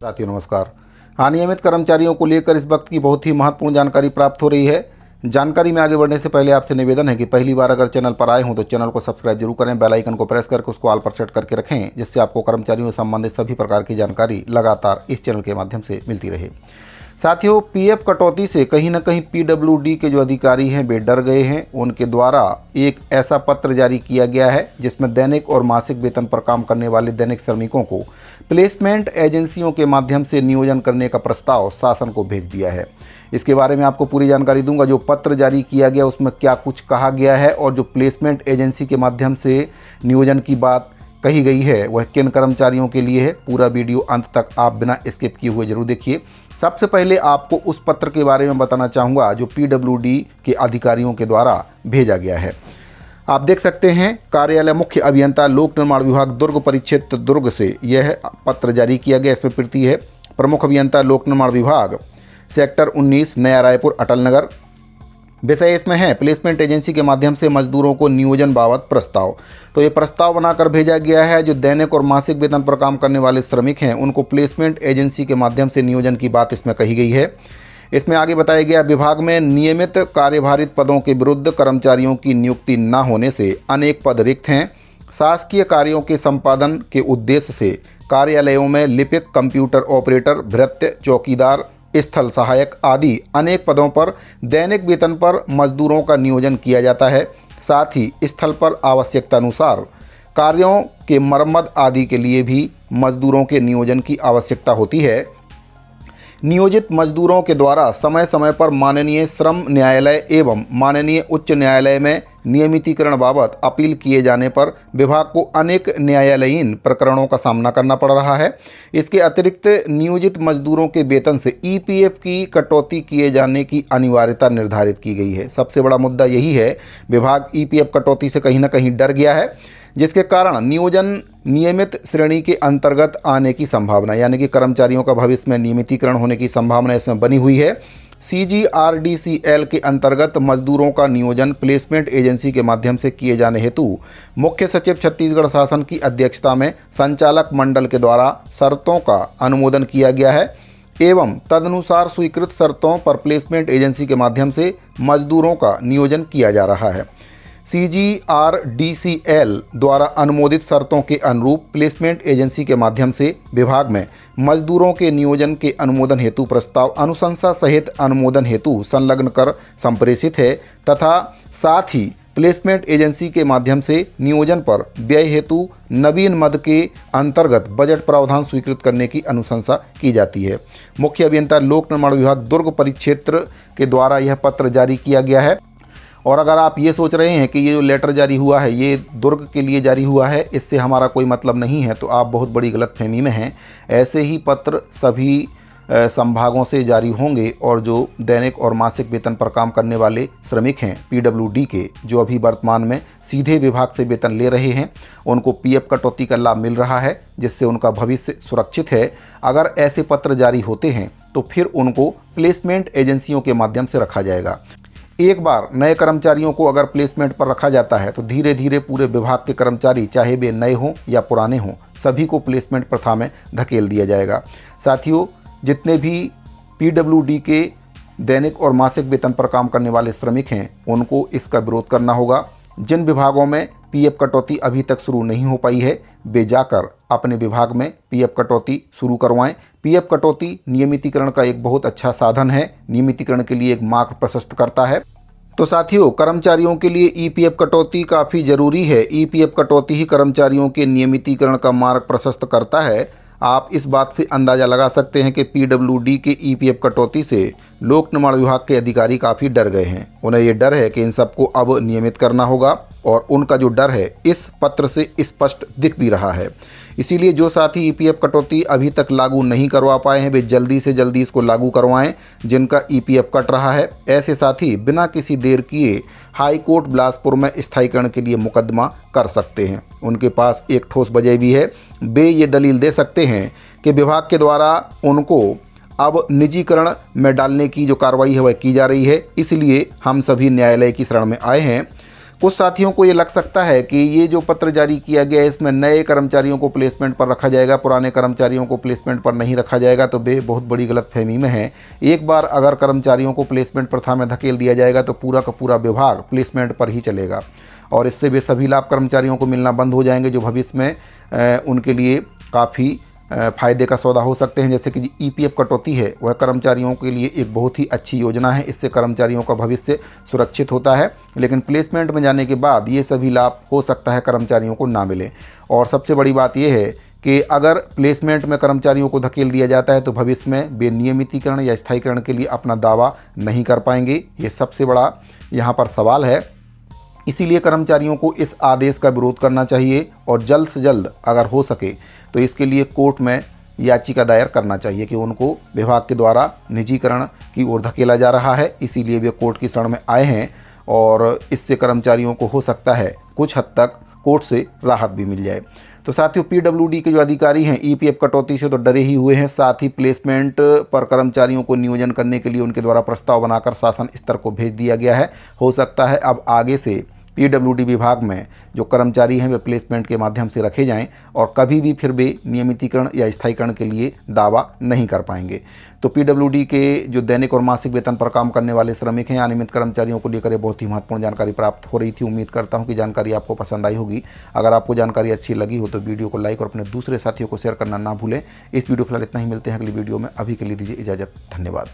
साथियों नमस्कार। अनियमित कर्मचारियों को लेकर इस वक्त की बहुत ही महत्वपूर्ण जानकारी प्राप्त हो रही है। जानकारी में आगे बढ़ने से पहले आपसे निवेदन है कि पहली बार अगर चैनल पर आए हों तो चैनल को सब्सक्राइब जरूर करें, बेल आइकन को प्रेस करके उसको ऑल पर सेट करके रखें, जिससे आपको कर्मचारियों से संबंधित सभी प्रकार की जानकारी लगातार इस चैनल के माध्यम से मिलती रहे। साथियों, पीएफ कटौती से कहीं ना कहीं पीडब्ल्यूडी के जो अधिकारी हैं वे डर गए हैं। उनके द्वारा एक ऐसा पत्र जारी किया गया है जिसमें दैनिक और मासिक वेतन पर काम करने वाले दैनिक श्रमिकों को प्लेसमेंट एजेंसियों के माध्यम से नियोजन करने का प्रस्ताव शासन को भेज दिया है। इसके बारे में आपको पूरी जानकारी दूंगा। जो पत्र जारी किया गया उसमें क्या कुछ कहा गया है और जो प्लेसमेंट एजेंसी के माध्यम से नियोजन की बात कही गई है वह किन कर्मचारियों के लिए है। पूरा वीडियो अंत तक आप बिना स्किप किए हुए जरूर देखिए। सबसे पहले आपको उस पत्र के बारे में बताना चाहूँगा जो पीडब्ल्यूडी के अधिकारियों के द्वारा भेजा गया है। आप देख सकते हैं, कार्यालय मुख्य अभियंता लोक निर्माण विभाग दुर्ग परिक्षेत्र दुर्ग से यह पत्र जारी किया गया। इसमें प्रति है प्रमुख अभियंता लोक निर्माण विभाग सेक्टर 19 नया रायपुर अटल नगर। विषय इसमें है प्लेसमेंट एजेंसी के माध्यम से मजदूरों को नियोजन बाबत प्रस्ताव। तो ये प्रस्ताव बनाकर भेजा गया है। जो दैनिक और मासिक वेतन पर काम करने वाले श्रमिक हैं उनको प्लेसमेंट एजेंसी के माध्यम से नियोजन की बात इसमें कही गई है। इसमें आगे बताया गया, विभाग में नियमित कार्यभारित पदों के विरुद्ध कर्मचारियों की नियुक्ति न होने से अनेक पद रिक्त हैं। शासकीय कार्यों के संपादन के उद्देश्य से कार्यालयों में लिपिक, कंप्यूटर ऑपरेटर, भृत्य, चौकीदार, स्थल सहायक आदि अनेक पदों पर दैनिक वेतन पर मजदूरों का नियोजन किया जाता है। साथ ही स्थल पर आवश्यकता अनुसार कार्यों के मरम्मत आदि के लिए भी मजदूरों के नियोजन की आवश्यकता होती है। नियोजित मजदूरों के द्वारा समय समय पर माननीय श्रम न्यायालय एवं माननीय उच्च न्यायालय में नियमितीकरण बाबत अपील किए जाने पर विभाग को अनेक न्यायालयीन प्रकरणों का सामना करना पड़ रहा है। इसके अतिरिक्त नियोजित मजदूरों के वेतन से ईपीएफ की कटौती किए जाने की अनिवार्यता निर्धारित की गई है। सबसे बड़ा मुद्दा यही है, विभाग ईपीएफ कटौती से कहीं ना कहीं डर गया है, जिसके कारण नियोजन नियमित श्रेणी के अंतर्गत आने की संभावना, यानी कि कर्मचारियों का भविष्य में नियमितीकरण होने की संभावना इसमें बनी हुई है। CGRDCL के अंतर्गत मजदूरों का नियोजन प्लेसमेंट एजेंसी के माध्यम से किए जाने हेतु मुख्य सचिव छत्तीसगढ़ शासन की अध्यक्षता में संचालक मंडल के द्वारा शर्तों का अनुमोदन किया गया है एवं तदनुसार स्वीकृत शर्तों पर प्लेसमेंट एजेंसी के माध्यम से मजदूरों का नियोजन किया जा रहा है। CGRDCL द्वारा अनुमोदित शर्तों के अनुरूप प्लेसमेंट एजेंसी के माध्यम से विभाग में मजदूरों के नियोजन के अनुमोदन हेतु प्रस्ताव अनुशंसा सहित अनुमोदन हेतु संलग्न कर संप्रेषित है तथा साथ ही प्लेसमेंट एजेंसी के माध्यम से नियोजन पर व्यय हेतु नवीन मद के अंतर्गत बजट प्रावधान स्वीकृत करने की अनुशंसा की जाती है। मुख्य अभियंता लोक निर्माण विभाग दुर्ग परिक्षेत्र के द्वारा यह पत्र जारी किया गया है। और अगर आप ये सोच रहे हैं कि ये जो लेटर जारी हुआ है ये दुर्ग के लिए जारी हुआ है, इससे हमारा कोई मतलब नहीं है, तो आप बहुत बड़ी गलतफहमी में हैं। ऐसे ही पत्र सभी संभागों से जारी होंगे और जो दैनिक और मासिक वेतन पर काम करने वाले श्रमिक हैं पीडब्ल्यूडी के, जो अभी वर्तमान में सीधे विभाग से वेतन ले रहे हैं, उनको पीएफ कटौती का लाभ मिल रहा है, जिससे उनका भविष्य सुरक्षित है। अगर ऐसे पत्र जारी होते हैं तो फिर उनको प्लेसमेंट एजेंसियों के माध्यम से रखा जाएगा। एक बार नए कर्मचारियों को अगर प्लेसमेंट पर रखा जाता है तो धीरे धीरे पूरे विभाग के कर्मचारी, चाहे वे नए हों या पुराने हों, सभी को प्लेसमेंट प्रथा में धकेल दिया जाएगा। साथियों, जितने भी पीडब्ल्यूडी के दैनिक और मासिक वेतन पर काम करने वाले श्रमिक हैं उनको इसका विरोध करना होगा। जिन विभागों में पीएफ कटौती अभी तक शुरू नहीं हो पाई है वे जाकर अपने विभाग में पीएफ कटौती शुरू करवाएं। पीएफ कटौती नियमितीकरण का एक बहुत अच्छा साधन है, नियमितीकरण के लिए एक मार्ग प्रशस्त करता है। तो साथियों, कर्मचारियों के लिए ईपीएफ कटौती काफ़ी ज़रूरी है। ईपीएफ कटौती ही कर्मचारियों के नियमितीकरण का मार्ग प्रशस्त करता है। आप इस बात से अंदाज़ा लगा सकते हैं कि पीडब्ल्यूडी के ईपीएफ कटौती से लोक निर्माण विभाग के अधिकारी काफ़ी डर गए हैं। उन्हें ये डर है कि इन सबको अब नियमित करना होगा और उनका जो डर है इस पत्र से स्पष्ट दिख भी रहा है। इसीलिए जो साथी ईपीएफ कटौती अभी तक लागू नहीं करवा पाए हैं वे जल्दी से जल्दी इसको लागू करवाएं। जिनका ईपीएफ कट रहा है ऐसे साथी बिना किसी देर किए हाई कोर्ट बिलासपुर में स्थायीकरण के लिए मुकदमा कर सकते हैं। उनके पास एक ठोस वजह भी है। वे ये दलील दे सकते हैं कि विभाग के द्वारा उनको अब निजीकरण में डालने की जो कार्रवाई है वह की जा रही है, इसलिए हम सभी न्यायालय की शरण में आए हैं। कुछ साथियों को ये लग सकता है कि ये जो पत्र जारी किया गया है इसमें नए कर्मचारियों को प्लेसमेंट पर रखा जाएगा, पुराने कर्मचारियों को प्लेसमेंट पर नहीं रखा जाएगा, तो वे बहुत बड़ी गलतफहमी में है। एक बार अगर कर्मचारियों को प्लेसमेंट प्रथा में धकेल दिया जाएगा तो पूरा का पूरा विभाग प्लेसमेंट पर ही चलेगा और इससे वे सभी लाभ कर्मचारियों को मिलना बंद हो जाएंगे जो भविष्य में उनके लिए काफ़ी फ़ायदे का सौदा हो सकते हैं। जैसे कि ईपीएफ कटौती है वह कर्मचारियों के लिए एक बहुत ही अच्छी योजना है, इससे कर्मचारियों का भविष्य सुरक्षित होता है। लेकिन प्लेसमेंट में जाने के बाद ये सभी लाभ हो सकता है कर्मचारियों को ना मिले। और सबसे बड़ी बात यह है कि अगर प्लेसमेंट में कर्मचारियों को धकेल दिया जाता है तो भविष्य में वे नियमितीकरण या स्थायीकरण के लिए अपना दावा नहीं कर पाएंगे। ये सबसे बड़ा यहाँ पर सवाल है। इसीलिए कर्मचारियों को इस आदेश का विरोध करना चाहिए और जल्द से जल्द अगर हो सके तो इसके लिए कोर्ट में याचिका दायर करना चाहिए कि उनको विभाग के द्वारा निजीकरण की ओर धकेला जा रहा है। इसीलिए वे कोर्ट की शरण में आए हैं और इससे कर्मचारियों को हो सकता है कुछ हद तक कोर्ट से राहत भी मिल जाए। तो साथियों, पीडब्ल्यूडी के जो अधिकारी हैं ईपीएफ कटौती से तो डरे ही हुए हैं, साथ ही प्लेसमेंट पर कर्मचारियों को नियोजन करने के लिए उनके द्वारा प्रस्ताव बनाकर शासन स्तर को भेज दिया गया है। हो सकता है अब आगे से पीडब्ल्यूडी विभाग में जो कर्मचारी हैं वे प्लेसमेंट के माध्यम से रखे जाएं और कभी भी फिर वे नियमितीकरण या स्थायीकरण के लिए दावा नहीं कर पाएंगे। तो पीडब्ल्यूडी के जो दैनिक और मासिक वेतन पर काम करने वाले श्रमिक हैं, अनियमित कर्मचारियों को लेकर बहुत ही महत्वपूर्ण जानकारी प्राप्त हो रही थी। उम्मीद करता हूं कि जानकारी आपको पसंद आई होगी। अगर आपको जानकारी अच्छी लगी हो तो वीडियो को लाइक और अपने दूसरे साथियों को शेयर करना ना भूलें। इस वीडियो फिलहाल इतना ही, मिलते हैं अगली वीडियो में। अभी के लिए दीजिए इजाज़त। धन्यवाद।